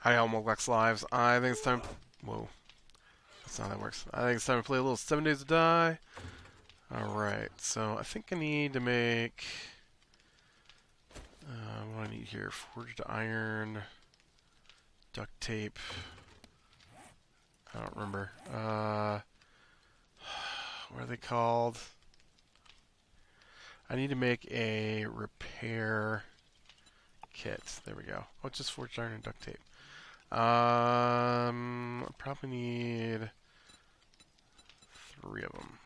Hi, Almox Lives. I think it's time. Whoa, that's not how that works. I think it's time to play a little 7 Days to Die. Alright, so I think I need to make. What do I need here? Forged iron, duct tape. I don't remember. What are they called? I need to make a repair kit. There we go. Oh, it's just forged iron and duct tape. I probably need 3 of them.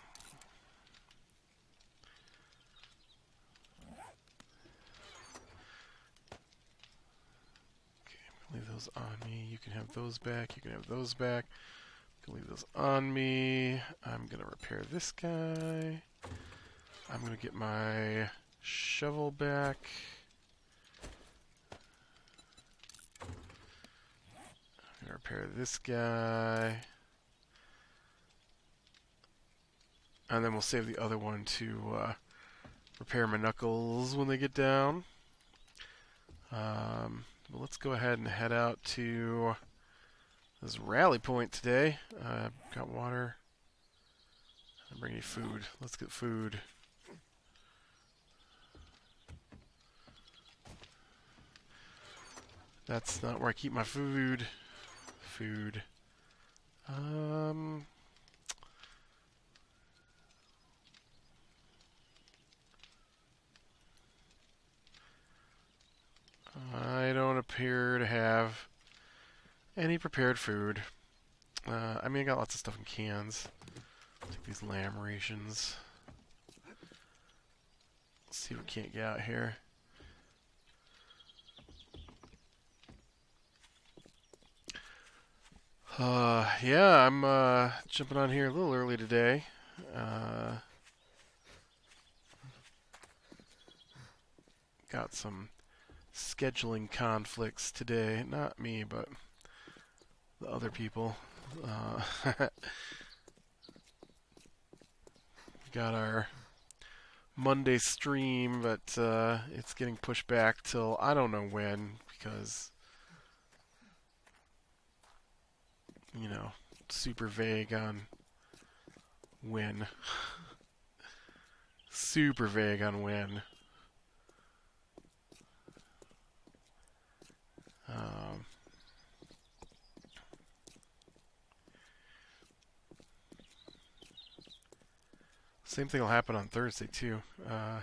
Leave those on me. You can have those back. You can have those back. You can leave those on me. I'm going to repair this guy. I'm going to get my shovel back. I'm going to repair this guy. And then we'll save the other one to repair my knuckles when they get down. But let's go ahead and head out to this rally point today. Got water. I'm bringing food. Let's get food. That's not where I keep my food. Food. I don't appear to have any prepared food. I mean, I got lots of stuff in cans. Take these lamb rations. Let's see what we can't get out here. Yeah, I'm jumping on here a little early today. Got some scheduling conflicts today. Not me, but the other people. Got our Monday stream, but it's getting pushed back till I don't know when because, you know, super vague on when. Super vague on when. Um, Same thing will happen on Thursday too. Yeah.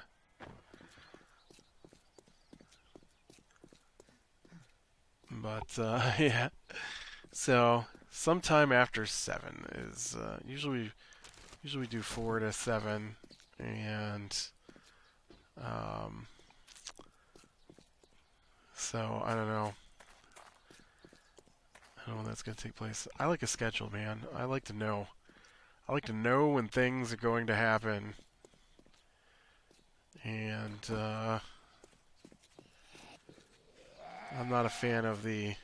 So sometime after 7 is usually we do 4 to 7, and so I don't know. I don't know when that's gonna take place. I like a schedule, man. I like to know. I like to know when things are going to happen, and I'm not a fan of the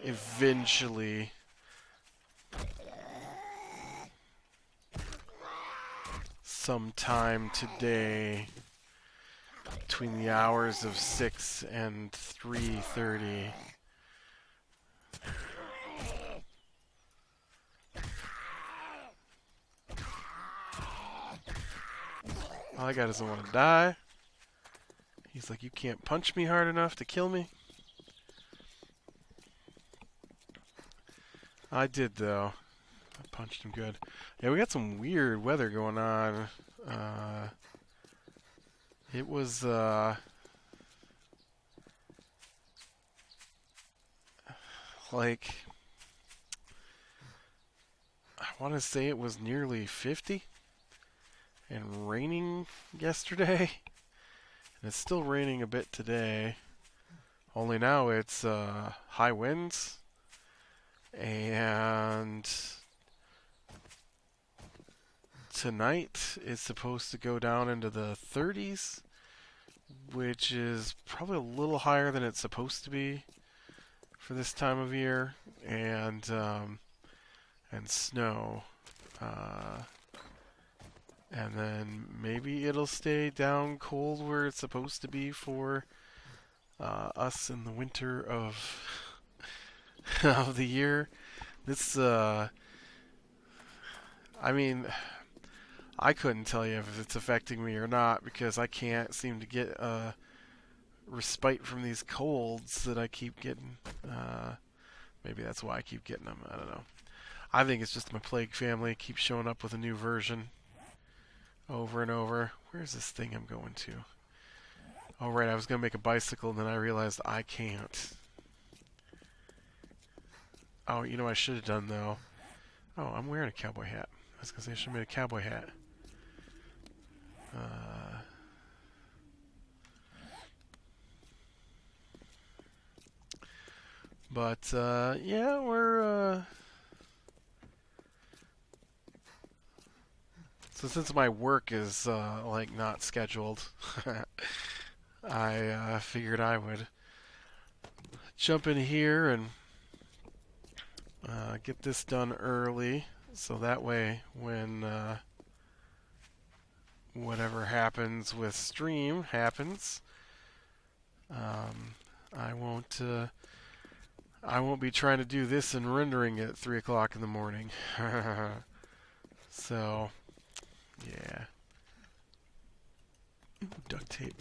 eventually sometime today between the hours of 6 and 3:30. Oh, that guy doesn't want to die. He's like, you can't punch me hard enough to kill me. I did, though. I punched him good. Yeah, we got some weird weather going on. It was, like, I want to say it was nearly 50 and raining yesterday. And it's still raining a bit today. Only now it's high winds. And tonight it's supposed to go down into the 30s, which is probably a little higher than it's supposed to be for this time of year, and snow, and then maybe it'll stay down cold where it's supposed to be for us in the winter of of the year. This, I mean, I couldn't tell you if it's affecting me or not because I can't seem to get respite from these colds that I keep getting. Maybe that's why I keep getting them. I don't know. I think it's just my plague family keeps showing up with a new version over and over. Where's this thing I'm going to? Oh, right, I was going to make a bicycle, and then I realized I can't. Oh, you know what I should have done, though? Oh, I'm wearing a cowboy hat. I was going to say I should have made a cowboy hat. But, yeah, we're, So since my work is, like, not scheduled, I, figured I would jump in here and get this done early, so that way when whatever happens with stream happens, um, I won't I won't be trying to do this and rendering at 3 o'clock in the morning. So, yeah. Ooh, duct tape.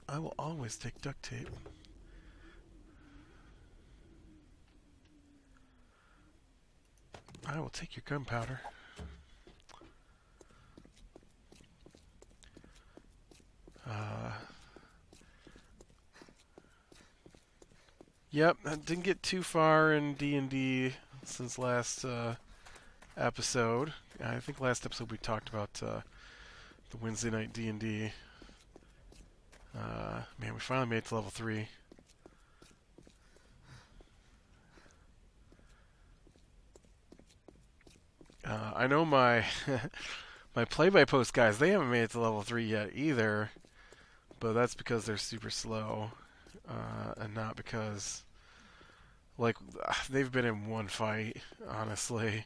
I will always take duct tape. I will take your gunpowder. Yep, I didn't get too far in D&D since last episode. I think last episode we talked about the Wednesday night D&D. Man, we finally made it to level 3. I know my my play-by-post guys, they haven't made it to level 3 yet either, but that's because they're super slow, and not because, like, they've been in one fight, honestly.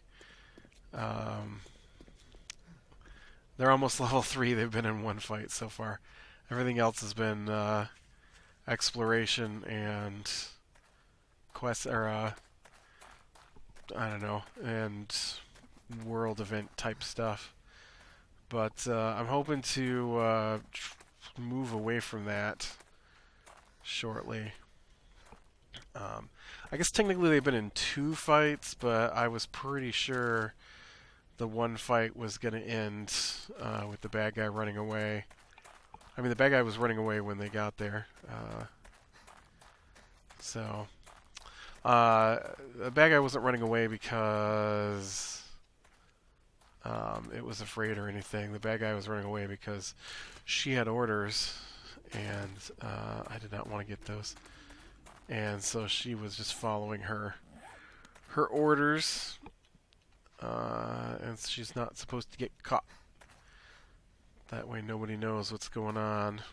They're almost level 3, they've been in one fight so far. Everything else has been exploration and quest, or I don't know, and world event type stuff. But I'm hoping to move away from that shortly. I guess technically they've been in 2 fights, but I was pretty sure the one fight was going to end with the bad guy running away. I mean, the bad guy was running away when they got there. So, the bad guy wasn't running away because it was afraid or anything. The bad guy was running away because she had orders, and I did not want to get those. And so she was just following her orders, and she's not supposed to get caught. That way nobody knows what's going on.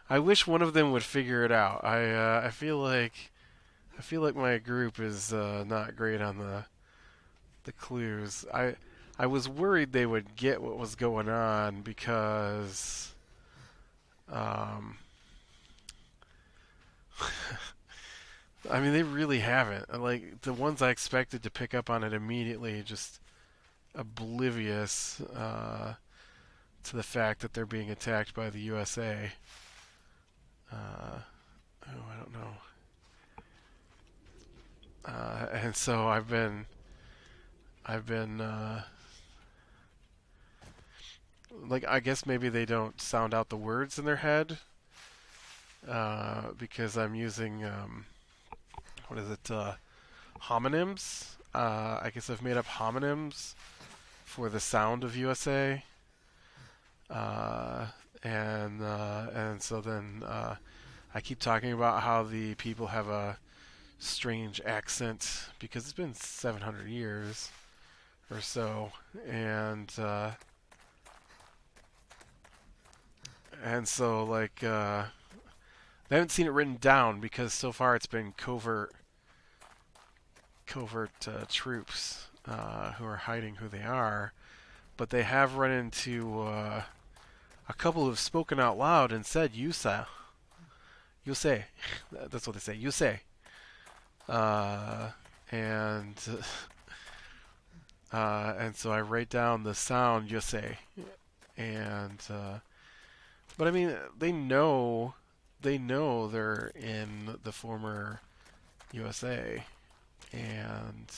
I wish one of them would figure it out. I feel like my group is not great on the clues. I was worried they would get what was going on because I mean, they really haven't. Like, the ones I expected to pick up on it immediately, just oblivious to the fact that they're being attacked by the USA. I don't know. And so I've been like, I guess maybe they don't sound out the words in their head because I'm using what is it? Homonyms. I guess I've made up homonyms for the sound of USA, and so then I keep talking about how the people have a strange accent because it's been 700 years or so, and so like they haven't seen it written down because so far it's been covert troops who are hiding who they are, but they have run into a couple have spoken out loud and said "Yusa." Yusei. That's what they say. Yusei. Uh, and and so I write down the sound "Yusei." And but I mean, they know they're in the former USA, and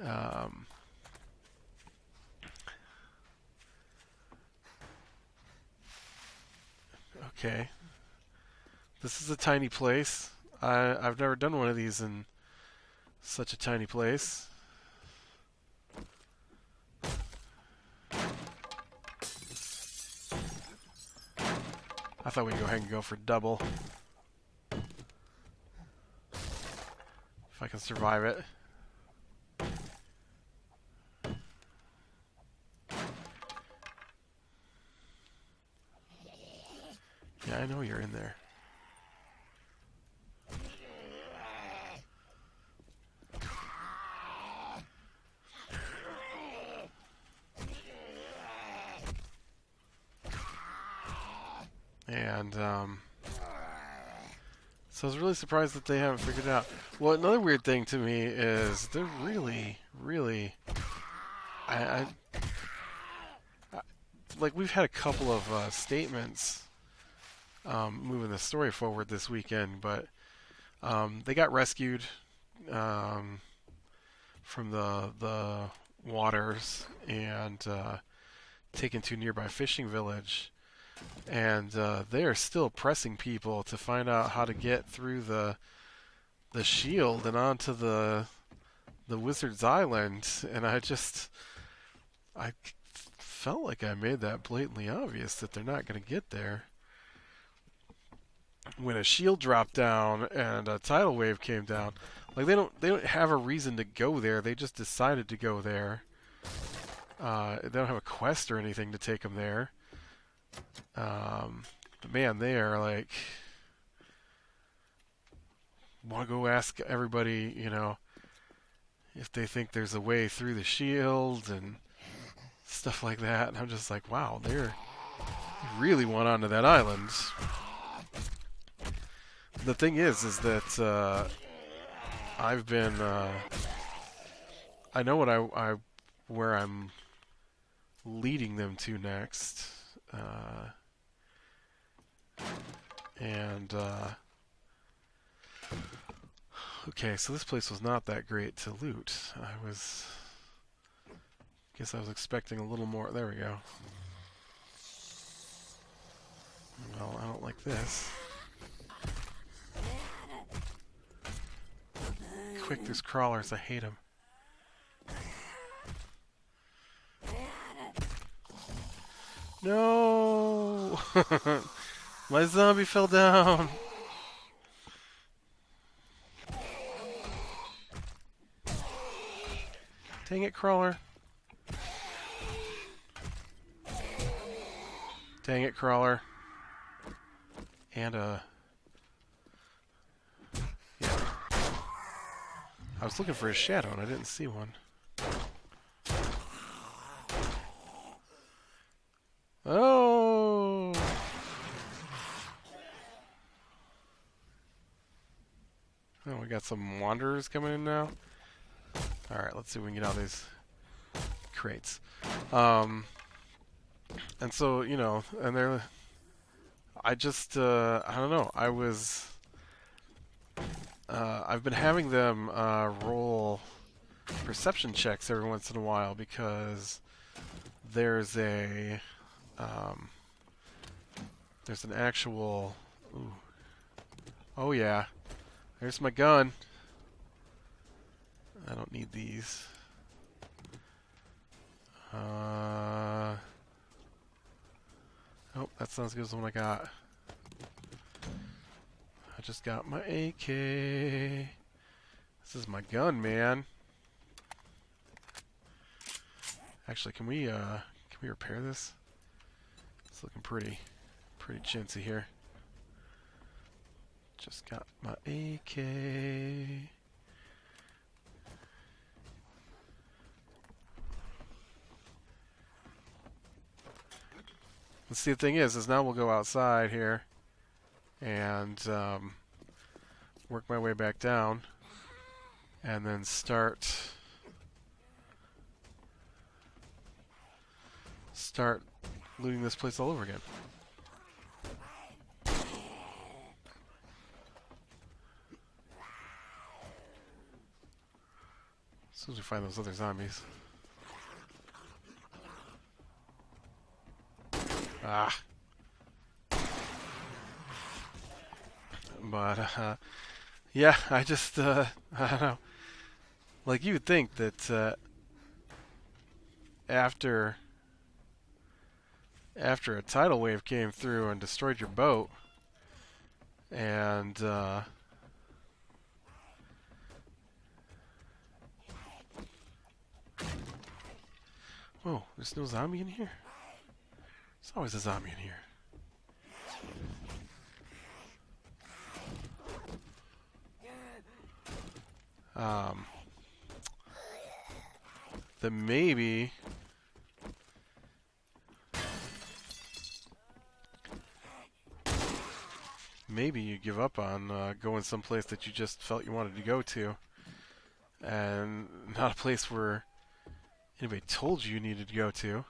um, okay, this is a tiny place. I've never done one of these in such a tiny place. I thought we'd go ahead and go for double. If I can survive it. Yeah, I know you're in there. And so I was really surprised that they haven't figured it out. Well, another weird thing to me is they're really, really... I like, we've had a couple of statements moving the story forward this weekend, but they got rescued from the waters and taken to a nearby fishing village. And they are still pressing people to find out how to get through the shield and onto the Wizard's Island. And I felt like I made that blatantly obvious that they're not going to get there. When a shield dropped down and a tidal wave came down, like they don't have a reason to go there. They just decided to go there. They don't have a quest or anything to take them there. But man, they are like, want to go ask everybody, if they think there's a way through the shield and stuff like that. And I'm just like, wow, they really want onto that island. The thing is that I've been, I know what where I'm leading them to next. Okay, so this place was not that great to loot. Guess I was expecting a little more. There we go. Well, I don't like this. Quick, there's crawlers. I hate them. No! My zombie fell down! Dang it, crawler. Dang it, crawler. And, yeah. I was looking for a shadow and I didn't see one. Oh! Oh, we got some wanderers coming in now. Alright, let's see if we can get out of these crates. And so, and they're... I don't know, I've been having them roll perception checks every once in a while because there's an actual... Ooh. Oh yeah, there's my gun. I don't need these. Oh, that's not as good as the one I got. I just got my AK. This is my gun, man. Actually, can we repair this? It's looking pretty chintzy here. Just got my AK. see, the thing is now we'll go outside here and work my way back down, and then start looting this place all over again. As soon as we find those other zombies. Ah. But, yeah, I just, I don't know. Like, you would think that, after a tidal wave came through and destroyed your boat, and, whoa, there's no zombie in here? There's always a zombie in here. Then maybe you give up on going someplace that you just felt you wanted to go to, and not a place where anybody told you needed to go to.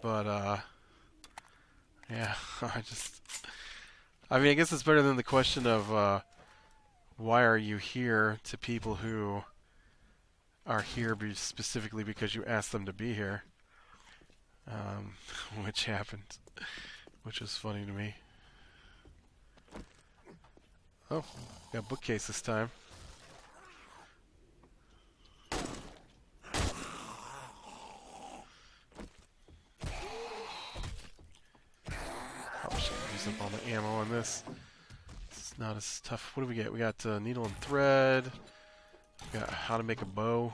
But yeah, I mean, I guess it's better than the question of why are you here to people who are here specifically because you asked them to be here. Which happened, which was funny to me. Oh, got a bookcase this time. Probably should use up all the ammo on this. It's not as tough. What do we get? We got needle and thread. We got how to make a bow.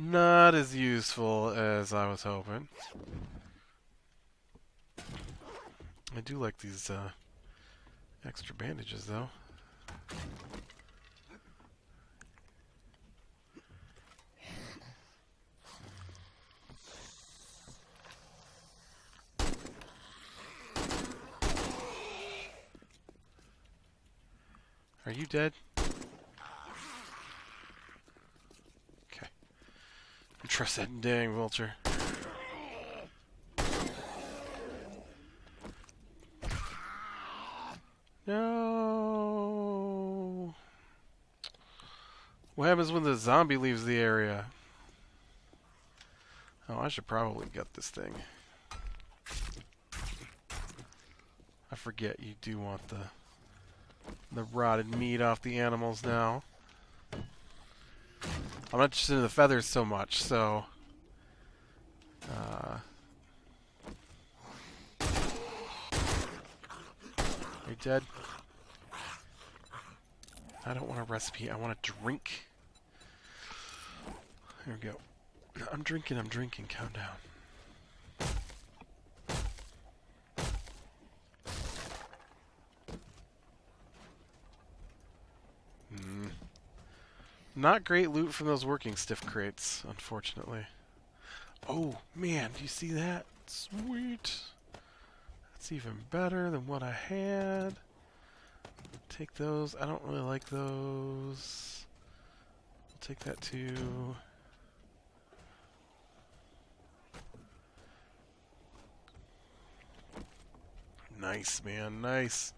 Not as useful as I was hoping. I do like these extra bandages, though. Are you dead? Okay. Trust that dang vulture. No. What happens when the zombie leaves the area? Oh, I should probably gut this thing. I forget you do want the rotted meat off the animals now. I'm not interested in the feathers so much, so are you dead? I don't want a recipe, I want a drink. Here we go. I'm drinking, calm down. Not great loot from those working stiff crates, unfortunately. Oh, man, do you see that? Sweet. That's even better than what I had. Take those. I don't really like those. I'll take that too. Nice, man, nice.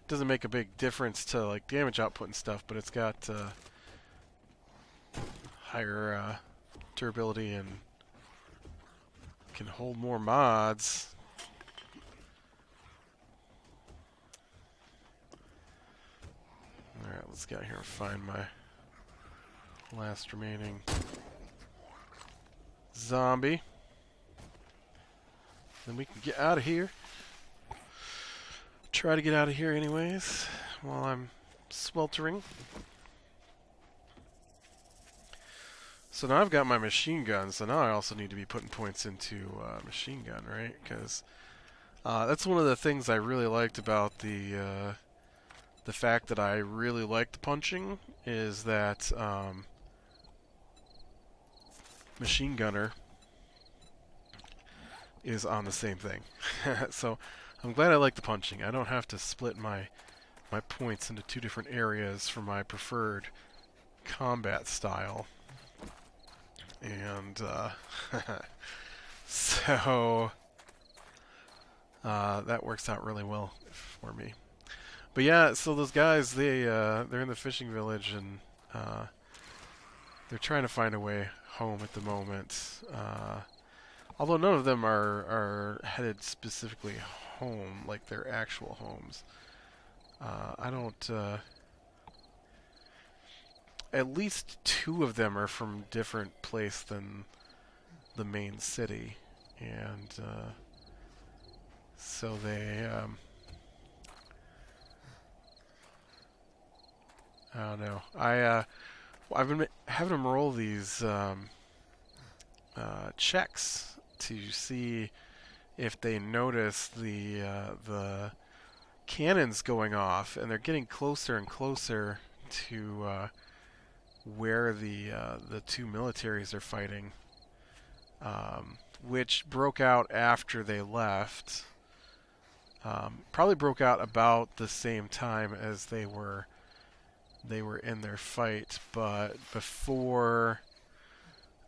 Doesn't make a big difference to like damage output and stuff, but it's got higher durability and can hold more mods. Alright, let's get out here and find my last remaining zombie. Then we can get out of here. Try to get out of here anyways while I'm sweltering. So now I've got my machine gun, so now I also need to be putting points into machine gun, right? Because that's one of the things I really liked about the the fact that I really like the punching is that Machine Gunner is on the same thing. So I'm glad I like the punching. I don't have to split my points into two different areas for my preferred combat style. And so that works out really well for me. But yeah, so those guys, they're in the fishing village, and they're trying to find a way home at the moment. Although none of them are headed specifically home, like their actual homes. I don't. At least two of them are from different place than the main city, and so they. I don't know. I've been having them roll these checks to see if they notice the cannons going off, and they're getting closer and closer to where the two militaries are fighting, which broke out after they left. Probably broke out about the same time as they were in their fight, but before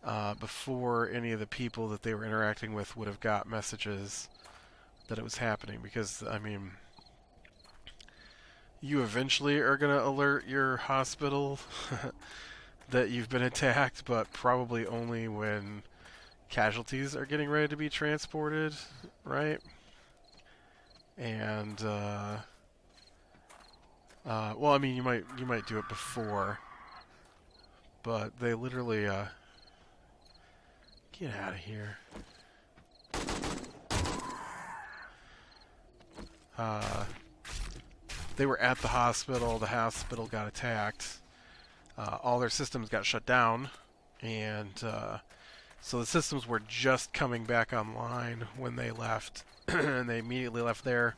any of the people that they were interacting with would have got messages that it was happening. Because, I mean, you eventually are going to alert your hospital that you've been attacked, but probably only when casualties are getting ready to be transported, right? And well, I mean, you might do it before, but they literally get out of here. They were at the hospital. The hospital got attacked. All their systems got shut down, and so the systems were just coming back online when they left, and they immediately left there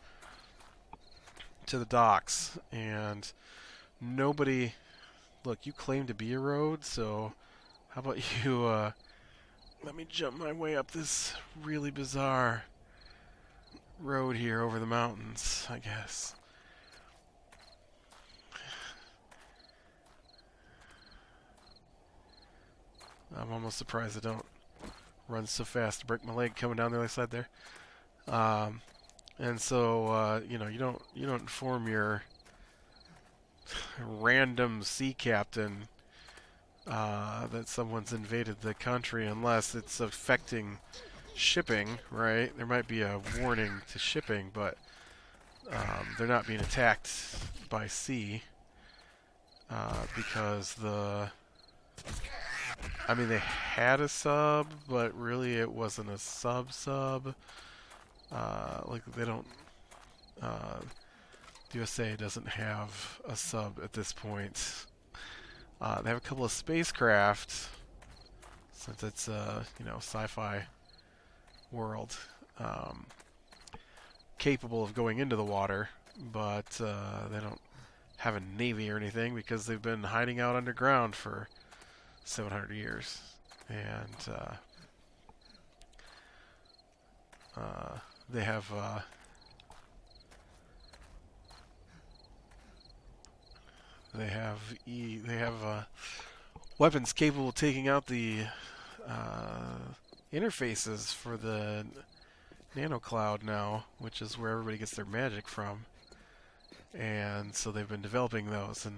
to the docks. And nobody, look, you claim to be a road, so how about you let me jump my way up this really bizarre road here over the mountains, I guess. I'm almost surprised I don't run so fast to break my leg coming down the other side there. And so you know, you don't inform your random sea captain that someone's invaded the country unless it's affecting shipping, right? There might be a warning to shipping, but they're not being attacked by sea because I mean, they had a sub, but really it wasn't a sub. Like, they don't... the USA doesn't have a sub at this point. They have a couple of spacecraft, since it's a, you know, sci-fi world, capable of going into the water, but they don't have a navy or anything because they've been hiding out underground for 700 years, and they have weapons capable of taking out the interfaces for the nano cloud now, which is where everybody gets their magic from. And so they've been developing those, and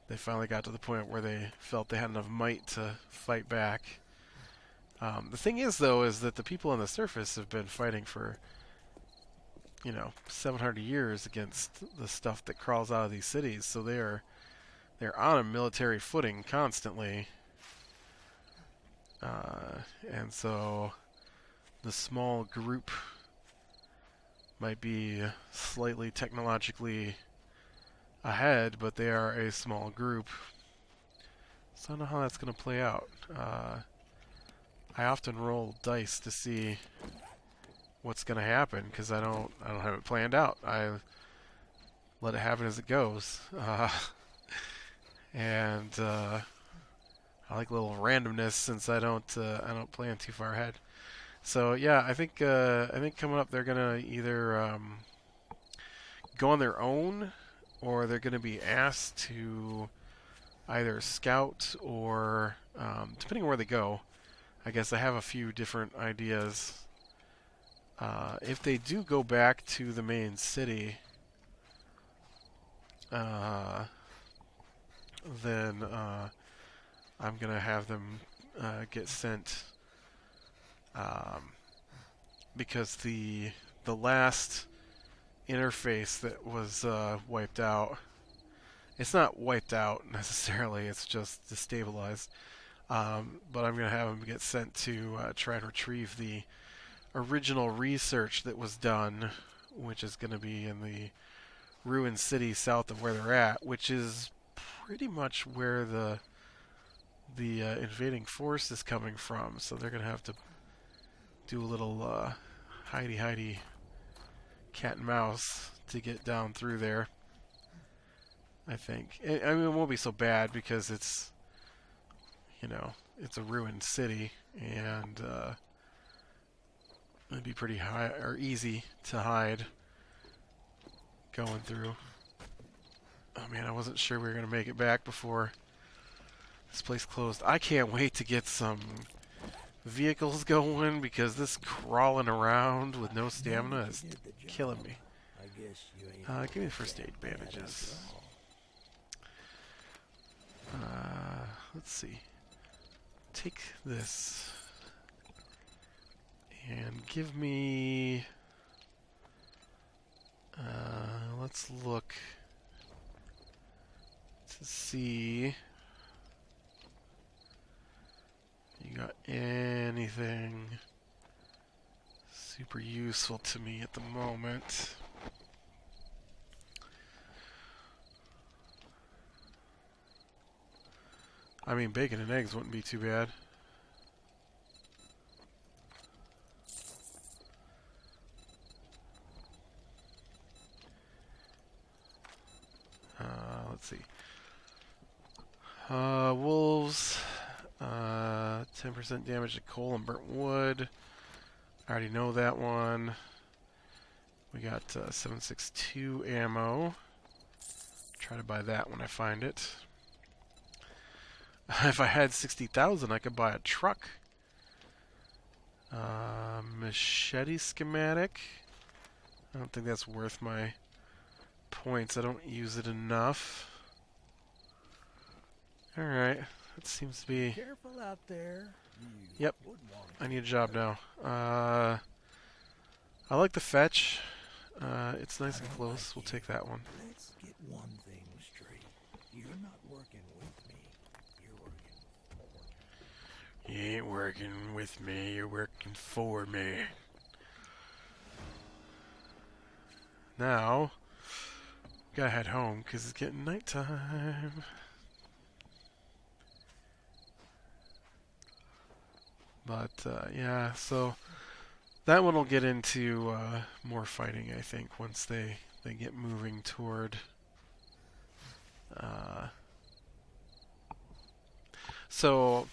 they finally got to the point where they felt they had enough might to fight back. The thing is, though, is that the people on the surface have been fighting for, you know, 700 years against the stuff that crawls out of these cities. So they're on a military footing constantly, and so the small group might be slightly technologically ahead, but they are a small group. So I don't know how that's going to play out. I often roll dice to see what's going to happen because I don't have it planned out. let it happen as it goes. And I like a little randomness since I don't plan too far ahead. So yeah, I think coming up they're gonna either go on their own, or they're gonna be asked to either scout or depending on where they go. I guess I have a few different ideas. If they do go back to the main city, uh, then I'm gonna have them get sent um, because the last interface that was wiped out. It's not wiped out necessarily. It's just destabilized. But I'm gonna have them get sent to try and retrieve the original research that was done, which is going to be in the ruined city south of where they're at, which is pretty much where the invading force is coming from. So they're going to have to do a little hidey cat and mouse to get down through there. I think. I mean, it won't be so bad because it's a ruined city, and it'd be pretty high or easy to hide going through. Oh man, I wasn't sure we were gonna make it back before this place closed. I can't wait to get some vehicles going because this crawling around with no stamina is killing me. Give me the first aid bandages. Let's see. Take this and give me. Let's look to see. You got anything super useful to me at the moment? I mean, bacon and eggs wouldn't be too bad. Let's see. Wolves. 10% damage to coal and burnt wood. I already know that one. We got 7.62 ammo. Try to buy that when I find it. If I had 60,000, I could buy a truck. Machete schematic. I don't think that's worth my points. I don't use it enough. Alright. That seems to be... Careful out there. Yep. I need a job now. I like the fetch. It's nice and close. We'll take that one. Let's get one thing straight. You're not working with me. You're working for me. You ain't working with me. You're working for me. Now, gotta head home because it's getting nighttime. But yeah, so that one will get into more fighting, I think, once they get moving toward. So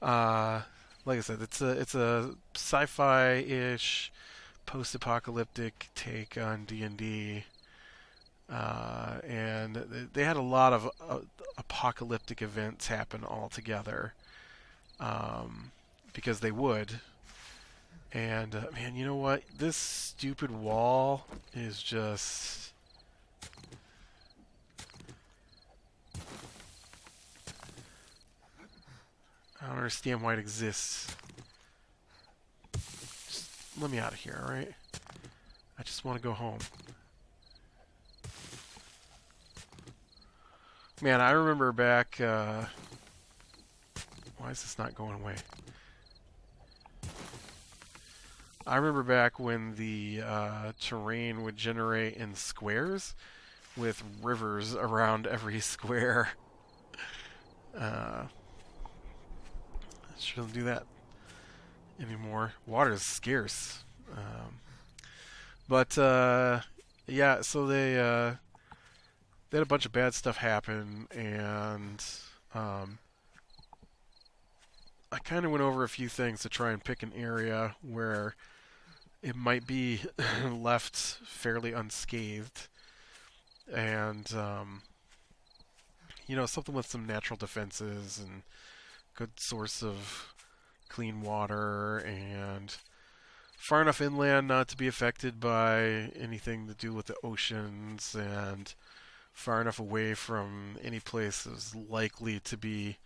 like I said, it's a sci-fi-ish post-apocalyptic take on D&D. And they had a lot of apocalyptic events happen all together, because they would. And man, you know what? This stupid wall is just... I don't understand why it exists. Just let me out of here, alright? I just want to go home. Man, I remember back... why is this not going away? I remember back when the terrain would generate in squares with rivers around every square. Sure doesn't do that anymore. Water is scarce. But yeah, so they had a bunch of bad stuff happen, and um, I kind of went over a few things to try and pick an area where it might be left fairly unscathed, and something with some natural defenses and good source of clean water and far enough inland not to be affected by anything to do with the oceans and far enough away from any place that's likely to be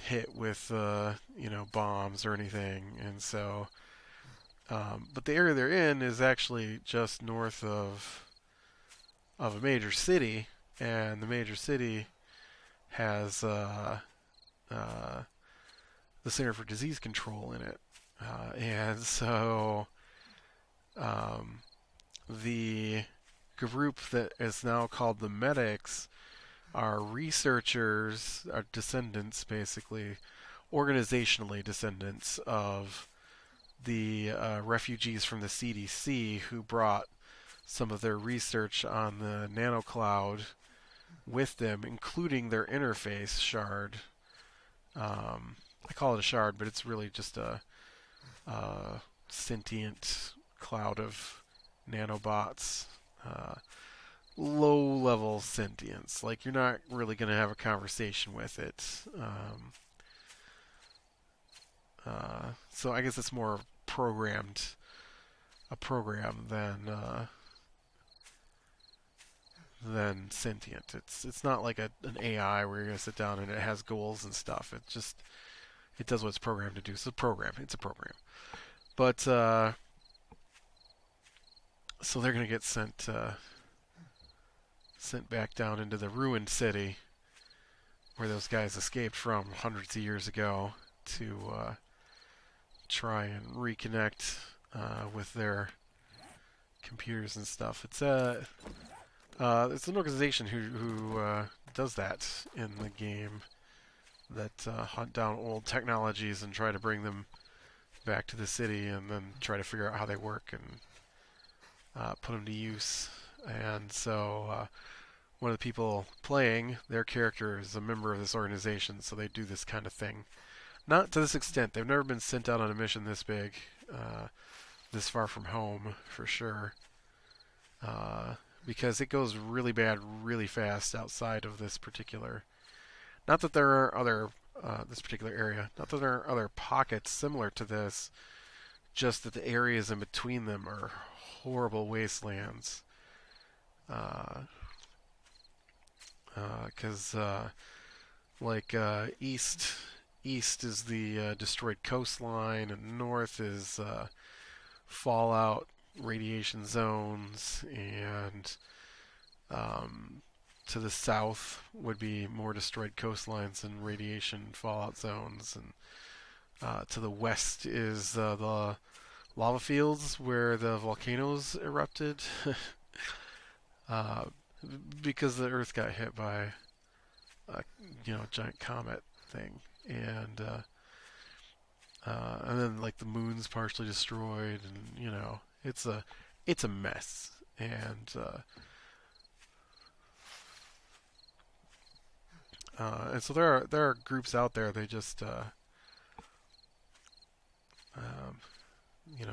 hit with bombs or anything. And so but the area they're in is actually just north of a major city, and the major city has uh, the Center for Disease Control in it. And so um, the group that is now called the medics are researchers, are descendants, basically, organizationally descendants of the refugees from the CDC who brought some of their research on the nanocloud with them, including their interface shard. I call it a shard, but it's really just a sentient cloud of nanobots. Low-level sentience. Like, you're not really going to have a conversation with it. So I guess it's more a program than sentient. It's not like an AI where you're going to sit down and it has goals and stuff. It does what it's programmed to do. It's a program. It's a program. But so they're going to get sent back down into the ruined city where those guys escaped from hundreds of years ago to try and reconnect with their computers and stuff. It's an organization who does that in the game, that hunt down old technologies and try to bring them back to the city, and then try to figure out how they work and put them to use. And so one of the people playing, their character is a member of this organization, so they do this kind of thing. Not to this extent. They've never been sent out on a mission this big, this far from home, for sure. Because it goes really bad really fast outside of this particular. Not that there are other, this particular area, not that there are other pockets similar to this, just that the areas in between them are horrible wastelands. Because east is the destroyed coastline, and north is fallout radiation zones, and to the south would be more destroyed coastlines and radiation fallout zones, and to the west is the lava fields where the volcanoes erupted because the Earth got hit by a giant comet thing, and then like the moon's partially destroyed, and it's a mess, and so there are groups out there. They just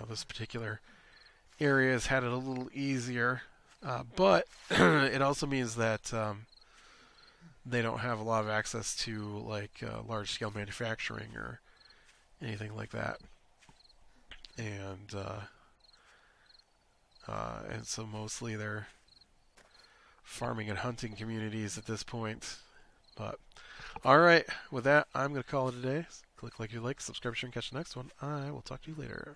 this particular area has had it a little easier, but it also means that they don't have a lot of access to like large scale manufacturing or anything like that, and so mostly they're farming and hunting communities at this point. But all right, with that, I'm going to call it a day. Click like you like, subscribe, share, and catch the next one. I will talk to you later.